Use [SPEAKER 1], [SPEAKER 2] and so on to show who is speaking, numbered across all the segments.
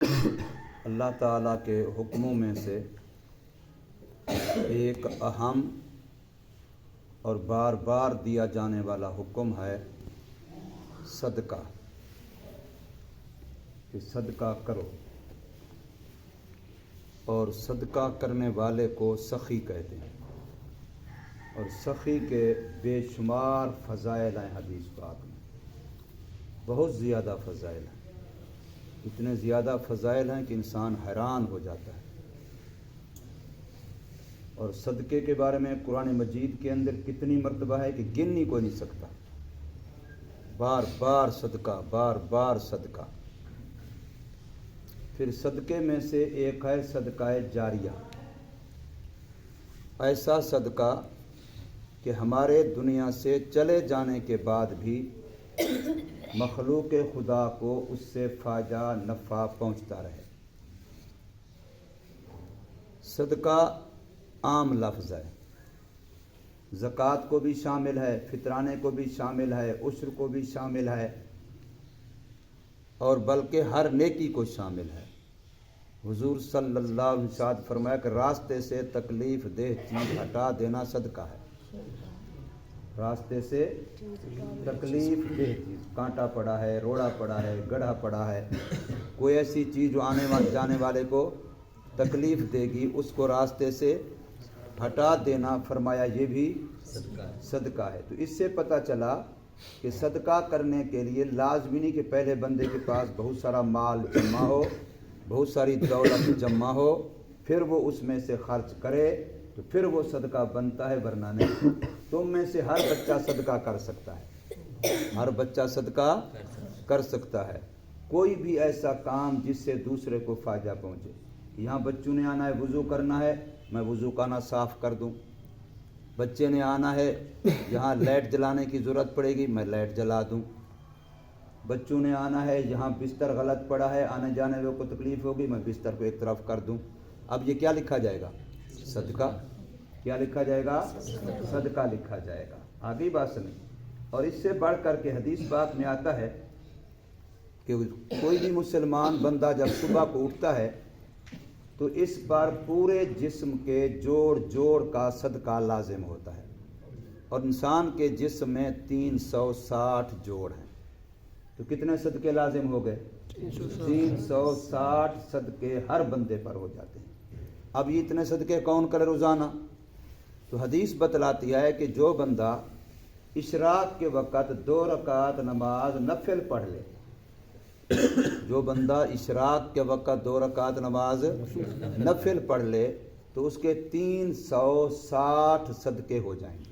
[SPEAKER 1] اللہ تعالیٰ کے حکموں میں سے ایک اہم اور بار بار دیا جانے والا حکم ہے صدقہ، کہ صدقہ کرو، اور صدقہ کرنے والے کو سخی کہتے ہیں، اور سخی کے بے شمار فضائل ہیں حدیث پاک میں، بہت زیادہ فضائل ہیں، اتنے زیادہ فضائل ہیں کہ انسان حیران ہو جاتا ہے۔ اور صدقے کے بارے میں قرآن مجید کے اندر کتنی مرتبہ ہے کہ گن ہی کوئی نہیں سکتا، بار بار صدقہ، بار بار صدقہ۔ پھر صدقے میں سے ایک ہے صدقہ جاریہ، ایسا صدقہ کہ ہمارے دنیا سے چلے جانے کے بعد بھی مخلوق خدا کو اس سے فائدہ نفع پہنچتا رہے۔ صدقہ عام لفظ ہے، زکوٰۃ کو بھی شامل ہے، فطرانے کو بھی شامل ہے، عشر کو بھی شامل ہے، اور بلکہ ہر نیکی کو شامل ہے۔ حضور صلی اللہ علیہ وسلم فرمایا کہ راستے سے تکلیف دہ چیز ہٹا دینا صدقہ ہے۔ راستے سے تکلیف دہ چیز، کانٹا پڑا ہے، روڑا پڑا ہے، گڑھا پڑا ہے، کوئی ایسی چیز جو آنے والے جانے والے کو تکلیف دے گی، اس کو راستے سے ہٹا دینا، فرمایا یہ بھی صدقہ ہے۔ تو اس سے پتہ چلا کہ صدقہ کرنے کے لیے لازمی نہیں کہ پہلے بندے کے پاس بہت سارا مال جمع ہو، بہت ساری دولت جمع ہو، پھر وہ اس میں سے خرچ کرے تو پھر وہ صدقہ بنتا ہے، ورنہ نہیں۔ تم میں سے ہر بچہ صدقہ کر سکتا ہے، ہر بچہ صدقہ کر سکتا ہے۔ کوئی بھی ایسا کام جس سے دوسرے کو فائدہ پہنچے، یہاں بچوں نے آنا ہے وضو کرنا ہے، میں وضو خانہ صاف کر دوں۔ بچے نے آنا ہے یہاں لائٹ جلانے کی ضرورت پڑے گی، میں لائٹ جلا دوں۔ بچوں نے آنا ہے یہاں بستر غلط پڑا ہے، آنے جانے والوں کو تکلیف ہوگی، میں بستر کو ایک طرف کر دوں۔ اب یہ کیا لکھا جائے گا؟ صدقہ۔ کیا لکھا جائے گا؟ صدقہ لکھا جائے گا۔ آگے بات سنیں۔ اور اس سے بڑھ کر کے حدیث پاک میں آتا ہے کہ کوئی بھی مسلمان بندہ جب صبح کو اٹھتا ہے تو اس پر پورے جسم کے جوڑ جوڑ کا صدقہ لازم ہوتا ہے، اور انسان کے جسم میں 360 جوڑ ہیں، تو کتنے صدقے لازم ہو گئے؟ 360 صدقے ہر بندے پر ہو جاتے ہیں۔ اب یہ اتنے صدقے کون کرے روزانہ؟ تو حدیث بتلاتی ہے کہ جو بندہ اشراق کے وقت 2 رکعت نماز نفل پڑھ لے، جو بندہ اشراق کے وقت 2 رکعت نماز نفل پڑھ لے تو اس کے 360 صدقے ہو جائیں گے۔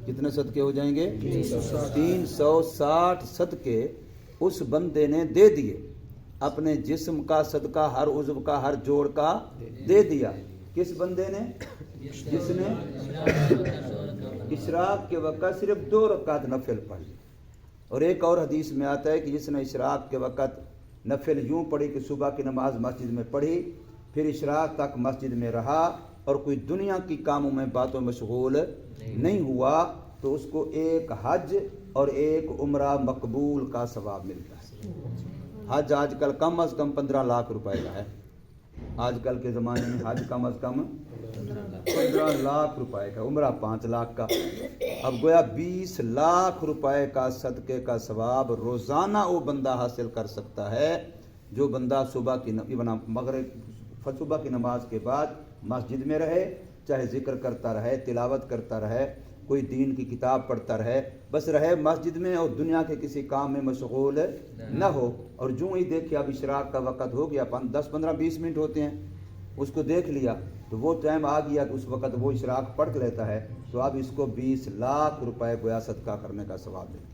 [SPEAKER 1] کتنے صدقے ہو جائیں گے؟ 360 صدقے اس بندے نے دے دیے، اپنے جسم کا صدقہ ہر عضو کا، ہر جوڑ کا دے دیا۔ کس بندے نے؟ جس نے اشراق کے وقت صرف 2 رکعت نفل پڑھ لی۔ اور ایک اور حدیث میں آتا ہے کہ جس نے اشراق کے وقت نفل یوں پڑھی کہ صبح کی نماز مسجد میں پڑھی، پھر اشراق تک مسجد میں رہا اور کوئی دنیا کی کاموں میں باتوں مشغول نہیں ہوا، تو اس کو ایک حج اور ایک عمرہ مقبول کا ثواب ملتا ہے۔ حج آج کل کم از کم 15 لاکھ روپے کا ہے، آج کل کے زمانے میں حج کم از کم 15 لاکھ روپے کا، عمرہ 5 لاکھ کا۔ اب گویا 20 لاکھ روپے کا صدقے کا ثواب روزانہ وہ بندہ حاصل کر سکتا ہے جو بندہ صبح کی نماز کے بعد مسجد میں رہے، چاہے ذکر کرتا رہے، تلاوت کرتا رہے، کوئی دین کی کتاب پڑھتا رہے، بس رہے مسجد میں اور دنیا کے کسی کام میں مشغول نہ ہو۔ اور جو ہی دیکھے اب اشراق کا وقت ہو گیا، 10 15 20 منٹ ہوتے ہیں، اس کو دیکھ لیا تو وہ ٹائم آ گیا کہ اس وقت وہ اشراق پڑھ لیتا ہے، تو اب اس کو 20 لاکھ روپے گویا صدقہ کرنے کا ثواب ملتا ہے۔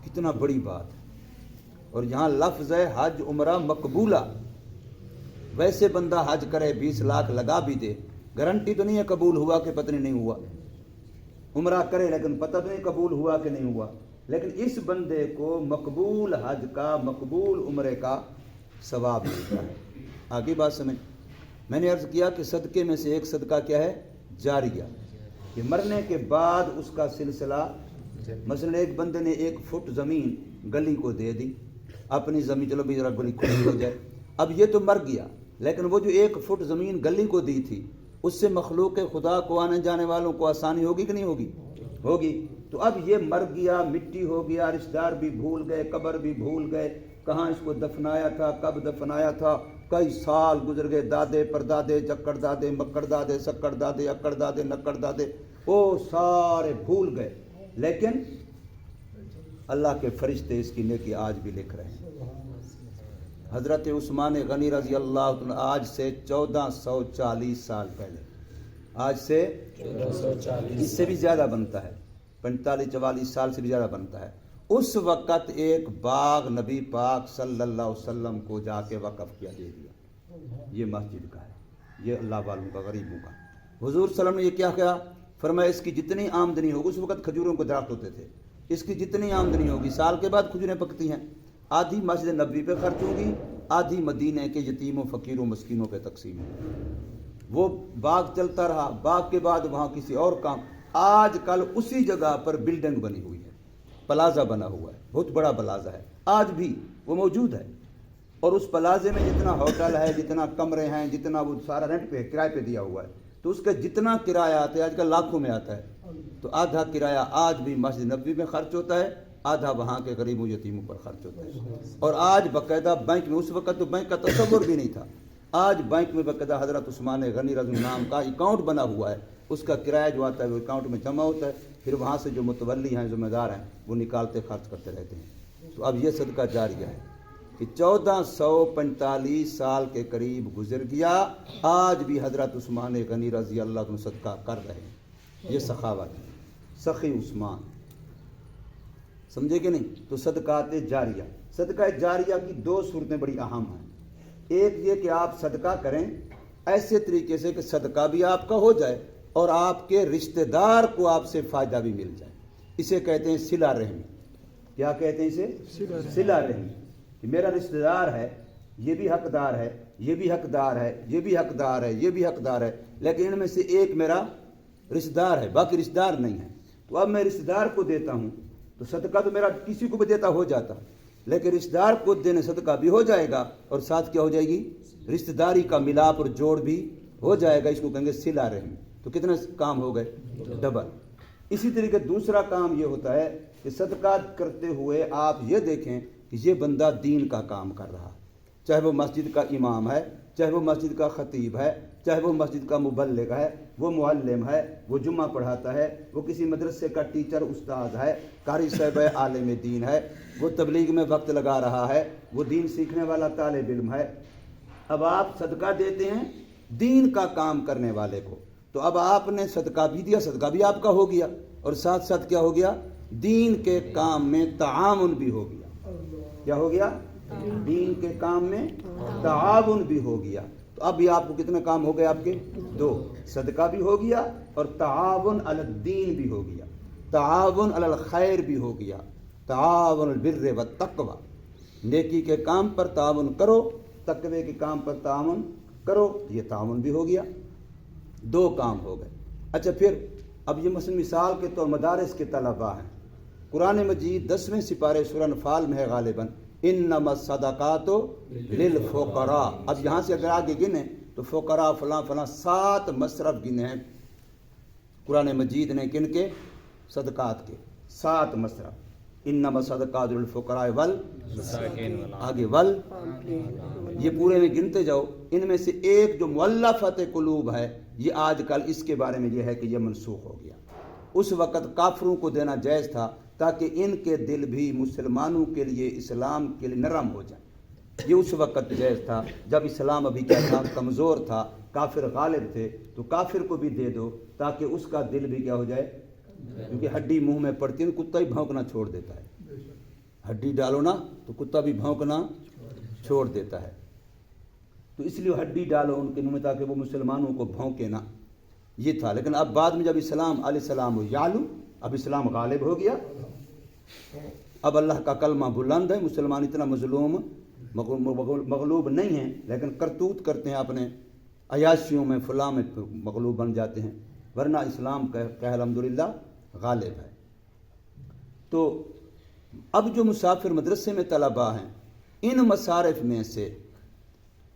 [SPEAKER 1] کتنا بڑی بات ہے۔ اور یہاں لفظ ہے حج عمرہ مقبولہ۔ ویسے بندہ حج کرے 20 لاکھ لگا بھی دے، گارنٹی تو نہیں ہے قبول ہوا کہ پتہ نہیں ہوا۔ عمرہ کرے لیکن پتہ تو نہیں قبول ہوا کہ نہیں ہوا، لیکن اس بندے کو مقبول حج کا، مقبول عمرے کا ثواب ملتا ہے۔ آگے بات سمجھ۔ میں نے عرض کیا کہ صدقے میں سے ایک صدقہ کیا ہے؟ جاریہ، کہ مرنے کے بعد اس کا سلسلہ، مثلا ایک بندے نے 1 فٹ زمین گلی کو دے دی، اپنی زمین چلو بھی ذرا گلی کھلی ہو جائے. اب یہ تو مر گیا، لیکن وہ جو 1 فٹ زمین گلی کو دی تھی اس سے مخلوق خدا کو آنے جانے والوں کو آسانی ہوگی کہ نہیں ہوگی؟ ہوگی. تو اب یہ مر گیا، مٹی ہو گیا، رشتہ دار بھی بھول گئے، قبر بھی بھول گئے، کہاں اس کو دفنایا تھا، کب دفنایا تھا، کئی سال گزر گئے، دادے پردادے، چکر دادے، مکڑ دادے، سکڑ دادے، اکڑ دادے، نکڑ دادے، وہ سارے بھول گئے. لیکن اللہ کے فرشتے اس کی نیکی آج بھی لکھ رہے ہیں. حضرت عثمان غنی رضی اللہ عنہ آج سے 1440 سال پہلے، آج سے 1440، اس سے بھی زیادہ بنتا ہے، 45-44 سال سے بھی زیادہ بنتا ہے. اس وقت ایک باغ نبی پاک صلی اللہ علیہ وسلم کو جا کے وقف کیا، دے دیا. یہ مسجد کا ہے، یہ اللہ والوں کا، غریبوں کا. حضور صلی اللہ علیہ وسلم نے یہ کیا کیا؟ فرمایا اس کی جتنی آمدنی ہوگی، اس وقت کھجوروں کے درخت ہوتے تھے، اس کی جتنی آمدنی ہوگی سال کے بعد کھجوریں پکتی ہیں، آدھی مسجد نبوی پہ خرچ ہوگی، آدھی مدینے کے یتیموں فقیروں مسکینوں پہ تقسیم ہوگی. وہ باغ چلتا رہا، باغ کے بعد وہاں کسی اور کام. آج کل اسی جگہ پر بلڈنگ بنی ہوئی ہے، پلازا بنا ہوا ہے، بہت بڑا پلازا ہے، آج بھی وہ موجود ہے. اور اس پلازے میں جتنا ہوٹل ہے، جتنا کمرے ہیں، جتنا وہ سارا رینٹ پہ کرائے پہ دیا ہوا ہے، تو اس کا جتنا کرایہ آتا ہے آج کل لاکھوں میں آتا ہے. تو آدھا کرایہ آج بھی مسجد نبوی میں خرچ ہوتا ہے، آدھا وہاں کے غریبوں یتیموں پر خرچ ہوتا ہے. اور آج باقاعدہ بینک میں، اس وقت تو بینک کا تصور بھی نہیں تھا، آج بینک میں باقاعدہ حضرت عثمان غنی رضی اللہ عنہ نام کا اکاؤنٹ بنا ہوا ہے. اس کا کرایہ جو آتا ہے وہ اکاؤنٹ میں جمع ہوتا ہے، پھر وہاں سے جو متولی ہیں، ذمہ دار ہیں، وہ نکالتے خرچ کرتے رہتے ہیں. تو اب یہ صدقہ جاریہ ہے کہ 1445 سال کے قریب گزر گیا، آج بھی حضرت عثمان غنی رضی اللہ عنہ صدقہ کر رہے ہیں. یہ سخاوت ہے، سخی عثمان، سمجھے کہ نہیں؟ تو صدقات جاریہ، صدقہ جاریہ کی 2 صورتیں بڑی اہم ہیں. ایک یہ کہ آپ صدقہ کریں ایسے طریقے سے کہ صدقہ بھی آپ کا ہو جائے اور آپ کے رشتہ دار کو آپ سے فائدہ بھی مل جائے. اسے کہتے ہیں صلہ رحمی. کیا کہتے ہیں اسے؟ صلہ رحمی. کہ میرا رشتہ دار ہے، یہ بھی حقدار ہے، یہ بھی حقدار ہے، یہ بھی حقدار ہے، یہ بھی حقدار ہے، لیکن ان میں سے ایک میرا رشتہ دار ہے، باقی رشتہ دار نہیں ہے. تو اب میں رشتہ دار کو دیتا ہوں تو صدقہ تو میرا کسی کو بھی دیتا ہو جاتا، لیکن رشتہ دار کو دینے صدقہ بھی ہو جائے گا اور ساتھ کیا ہو جائے گی؟ رشتہ داری کا ملاپ اور جوڑ بھی ہو جائے گا. اس کو کہیں گے صلہ رحمی. تو کتنے کام ہو گئے؟ ڈبل. اسی طریقے دوسرا کام یہ ہوتا ہے کہ صدقات کرتے ہوئے آپ یہ دیکھیں کہ یہ بندہ دین کا کام کر رہا، چاہے وہ مسجد کا امام ہے، چاہے وہ مسجد کا خطیب ہے، چاہے وہ مسجد کا مبلغ ہے، وہ معلم ہے، وہ جمعہ پڑھاتا ہے، وہ کسی مدرسے کا ٹیچر استاد ہے، قاری صاحب ہے، عالم دین ہے، وہ تبلیغ میں وقت لگا رہا ہے، وہ دین سیکھنے والا طالب علم ہے. اب آپ صدقہ دیتے ہیں دین کا کام کرنے والے کو، تو اب آپ نے صدقہ بھی دیا، صدقہ بھی آپ کا ہو گیا، اور ساتھ ساتھ کیا ہو گیا؟ دین کے کام میں تعاون بھی ہو گیا. کیا ہو گیا؟ دین کے کام میں تعاون بھی ہو گیا. تو اب یہ آپ کو کتنے کام ہو گئے؟ آپ کے 2، صدقہ بھی ہو گیا اور تعاون علی الدین بھی ہو گیا، تعاون علی الخیر بھی ہو گیا، تعاون البر والتقوی. نیکی کے کام پر تعاون کرو، تقوی کے کام پر تعاون کرو، یہ تعاون بھی ہو گیا. 2 کام ہو گئے. اچھا پھر اب یہ مثال کے طور مدارس کے طلباء ہیں. قرآن مجید 10ویں سپارے سورہ انفال میں ہے غالباً، انما الصدقات للفقراء. اب یہاں سے اگر آگے گنے تو فقراء فلاں فلاں 7 مصرف گنے ہیں قرآن مجید نے، کن کے؟ صدقات کے 7 مصرف. انما الصدقات للفقراء آگے یہ پورے میں گنتے جاؤ. ان میں سے ایک جو مؤلفۃ قلوب ہے، یہ آج کل اس کے بارے میں یہ ہے کہ یہ منسوخ ہو گیا. اس وقت کافروں کو دینا جائز تھا تاکہ ان کے دل بھی مسلمانوں کے لیے، اسلام کے لیے نرم ہو جائیں. یہ اس وقت جائز تھا جب اسلام ابھی کیا تھا؟ کمزور تھا، کافر غالب تھے. تو کافر کو بھی دے دو تاکہ اس کا دل بھی کیا ہو جائے، کیونکہ ہڈی منہ میں پڑتی ہے، کتا ہی بھونکنا چھوڑ دیتا ہے. ہڈی ڈالو نا تو کتا بھی بھونکنا چھوڑ دیتا ہے. تو اس لیے ہڈی ڈالو ان کے منہ میں تاکہ وہ مسلمانوں کو بھونکے نا. یہ تھا. لیکن اب بعد میں جب اسلام علیہ السلام یعلو، اب اسلام غالب ہو گیا، اب اللہ کا کلمہ بلند ہے، مسلمان اتنا مظلوم مغلوب نہیں ہیں، لیکن کرتوت کرتے ہیں اپنے عیاشیوں میں، فلاں میں مغلوب بن جاتے ہیں، ورنہ اسلام کا الحمدللہ غالب ہے. تو اب جو مسافر مدرسے میں طلباء ہیں ان مصارف میں سے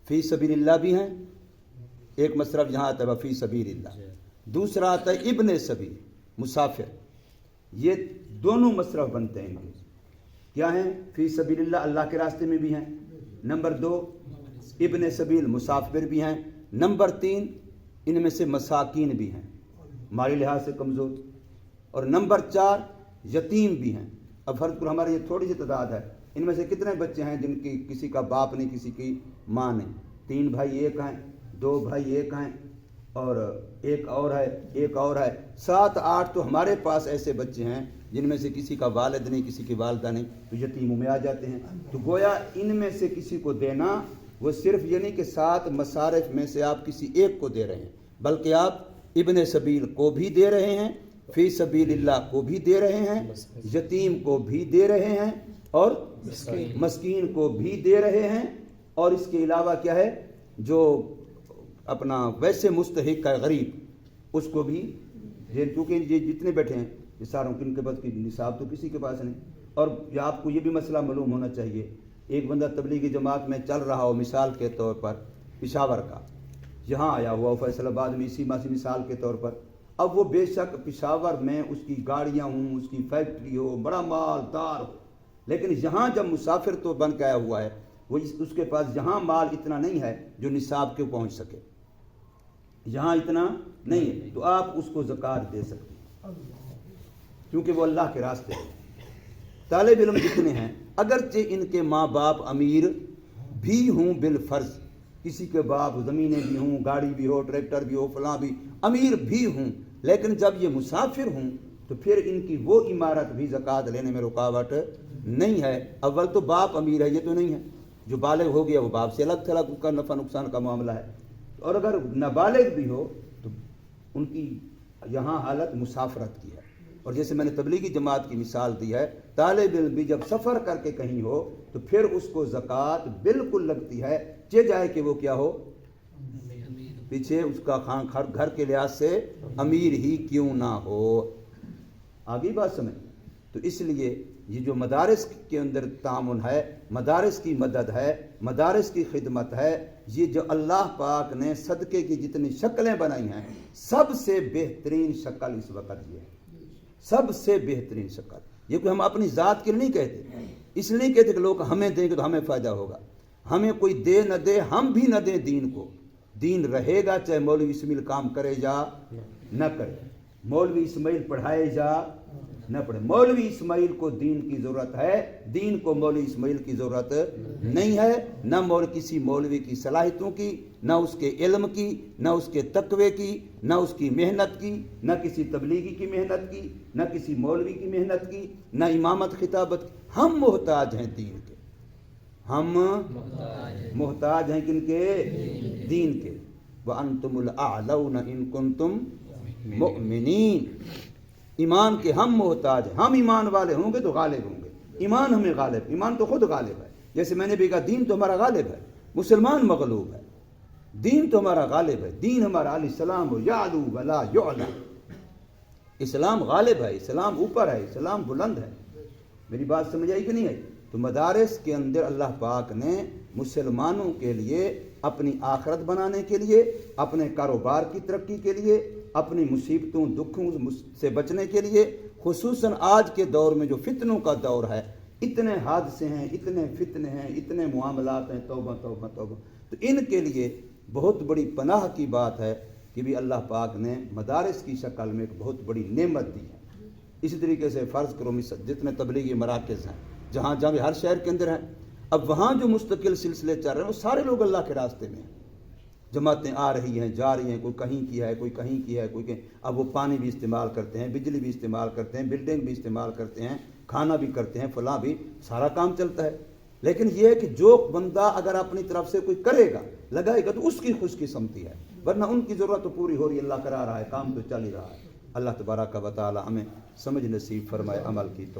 [SPEAKER 1] فی سبیل اللہ بھی ہیں، ایک مصرف یہاں آتا ہے فی سبیل اللہ، دوسرا آتا ہے ابن سبیل مسافر، یہ دونوں مصرف بنتے ہیں ان کے، کیا ہیں؟ فی سبیل اللہ اللہ کے راستے میں بھی ہیں، نمبر 2 ابن سبیل مسافر بھی ہیں، نمبر 3 ان میں سے مساکین بھی ہیں مالی لحاظ سے کمزور، اور نمبر 4 یتیم بھی ہیں۔ اب فرض کرو ہمارے یہ تھوڑی سی تعداد ہے، ان میں سے کتنے بچے ہیں جن کی کسی کا باپ نہیں، کسی کی ماں نہیں؟ 3 بھائی ایک ہیں، 2 بھائی ایک ہیں، اور ایک اور ہے 7 8 تو ہمارے پاس ایسے بچے ہیں جن میں سے کسی کا والد نہیں، کسی کی والدہ نہیں، تو یتیموں میں آ جاتے ہیں۔ تو گویا ان میں سے کسی کو دینا وہ صرف یہ نہیں کہ 7 مصارف میں سے آپ کسی ایک کو دے رہے ہیں، بلکہ آپ ابن سبیل کو بھی دے رہے ہیں، فی سبیل اللہ کو بھی دے رہے ہیں، یتیم کو بھی دے رہے ہیں، اور مسکین کو بھی دے رہے ہیں، اور اس کے علاوہ کیا ہے جو اپنا ویسے مستحق ہے غریب اس کو بھی، کیونکہ یہ جتنے بیٹھے ہیں یہ ساروں کن کے پاس کی نصاب تو کسی کے پاس نہیں۔ اور آپ کو یہ بھی مسئلہ معلوم ہونا چاہیے، ایک بندہ تبلیغی جماعت میں چل رہا ہو، مثال کے طور پر پشاور کا، یہاں آیا ہوا ہو فیصل آباد میں اسی مثال کے طور پر، اب وہ بے شک پشاور میں اس کی گاڑیاں ہوں، اس کی فیکٹری ہو، بڑا مالدار ہو، لیکن یہاں جب مسافر تو بن کے آیا ہوا ہے، وہ اس کے پاس یہاں مال اتنا نہیں ہے جو نصاب کے پہنچ سکے، یہاں اتنا نہیں ہے، تو آپ اس کو زکوٰۃ دے سکتے ہیں کیونکہ وہ اللہ کے راستے ہیں۔ طالب علم جتنے ہیں اگرچہ ان کے ماں باپ امیر بھی ہوں بالفرض، کسی کے باپ زمینیں بھی ہوں، گاڑی بھی ہو، ٹریکٹر بھی ہو، فلاں بھی، امیر بھی ہوں، لیکن جب یہ مسافر ہوں تو پھر ان کی وہ عمارت بھی زکوٰۃ لینے میں رکاوٹ نہیں ہے۔ اول تو باپ امیر ہے، یہ تو نہیں ہے، جو بالغ ہو گیا وہ باپ سے الگ تھلگ کا نفع نقصان کا معاملہ ہے، اور اگر نابالغ بھی ہو تو ان کی یہاں حالت مسافرت کی ہے۔ اور جیسے میں نے تبلیغی جماعت کی مثال دی ہے، طالب علم بھی جب سفر کر کے کہیں ہو تو پھر اس کو زکوٰۃ بالکل لگتی ہے، چہ جائے کہ وہ کیا ہو، پیچھے اس کا گھر کے لحاظ سے امیر ہی کیوں نہ ہو۔ آگئی بات سمجھ؟ تو اس لیے یہ جو مدارس کے اندر تعاون ہے، مدارس کی مدد ہے، مدارس کی خدمت ہے، یہ جو اللہ پاک نے صدقے کی جتنی شکلیں بنائی ہیں سب سے بہترین شکل اس وقت یہ ہے، سب سے بہترین شکل۔ یہ کوئی ہم اپنی ذات کے لیے نہیں کہتے، اس لیے نہیں کہتے کہ لوگ ہمیں دیں گے تو ہمیں فائدہ ہوگا، ہمیں کوئی دے نہ دے، ہم بھی نہ دیں دین کو، دین رہے گا چاہے مولوی اسماعیل کام کرے یا نہ کرے، مولوی اسماعیل پڑھائے یا نہ پڑھے، مولوی اسماعیل کو دین کی ضرورت ہے، دین کو مولوی اسماعیل کی ضرورت نہیں ہے، نہ کسی مولوی کی صلاحیتوں کی، نہ اس کے علم کی، نہ اس کے تقوی کی، نہ اس کی محنت کی، نہ کسی تبلیغی کی محنت کی، نہ کسی مولوی کی محنت کی، نہ امامت خطابت کی۔ ہم محتاج ہیں دین کے، ہم محتاج ہیں کن کے؟ دین کے۔ وَأَنْتُمُ الْأَعْلَوْنَ إِن كُنْتُمْ مُؤْمِنِينَ، ایمان کے ہم محتاج ہیں، ہم ایمان والے ہوں گے تو غالب ہوں گے، ایمان ہمیں غالب، ایمان تو خود غالب ہے، جیسے میں نے بھی کہا دین تو ہمارا غالب ہے، مسلمان مغلوب ہے، دین تو ہمارا غالب ہے، دین ہمارا علیہ السلام یعلو ولا یعلا، اسلام غالب ہے، اسلام اوپر ہے، اسلام بلند ہے۔ میری بات سمجھ آئی کہ نہیں آئی؟ تو مدارس کے اندر اللہ پاک نے مسلمانوں کے لیے اپنی آخرت بنانے کے لیے، اپنے کاروبار کی ترقی کے لیے، اپنی مصیبتوں دکھوں سے بچنے کے لیے، خصوصاً آج کے دور میں جو فتنوں کا دور ہے، اتنے حادثے ہیں، اتنے فتنے ہیں، اتنے معاملات ہیں، توبہ توبہ توبہ، تو ان کے لیے بہت بڑی پناہ کی بات ہے کہ بھی اللہ پاک نے مدارس کی شکل میں ایک بہت بڑی نعمت دی ہے۔ اسی طریقے سے فرض کرو جتنے تبلیغی مراکز ہیں جہاں بھی ہر شہر کے اندر ہیں، اب وہاں جو مستقل سلسلے چل رہے ہیں وہ سارے لوگ اللہ کے راستے میں ہیں، جماعتیں آ رہی ہیں جا رہی ہیں، کوئی کہیں کی ہے، کوئی کہیں کی ہے، کوئی کہیں، اب وہ پانی بھی استعمال کرتے ہیں، بجلی بھی استعمال کرتے ہیں، بلڈنگ بھی استعمال کرتے ہیں، کھانا بھی کرتے ہیں، فلاں بھی، سارا کام چلتا ہے۔ لیکن یہ ہے کہ جو بندہ اگر اپنی طرف سے کوئی کرے گا، لگائے گا، تو اس کی خوش قسمتی ہے، ورنہ ان کی ضرورت تو پوری ہو رہی ہے، اللہ کرا رہا ہے، کام تو چل ہی رہا ہے۔ اللہ تبارک و تعالی ہمیں سمجھ نصیب فرمائے، عمل کی تو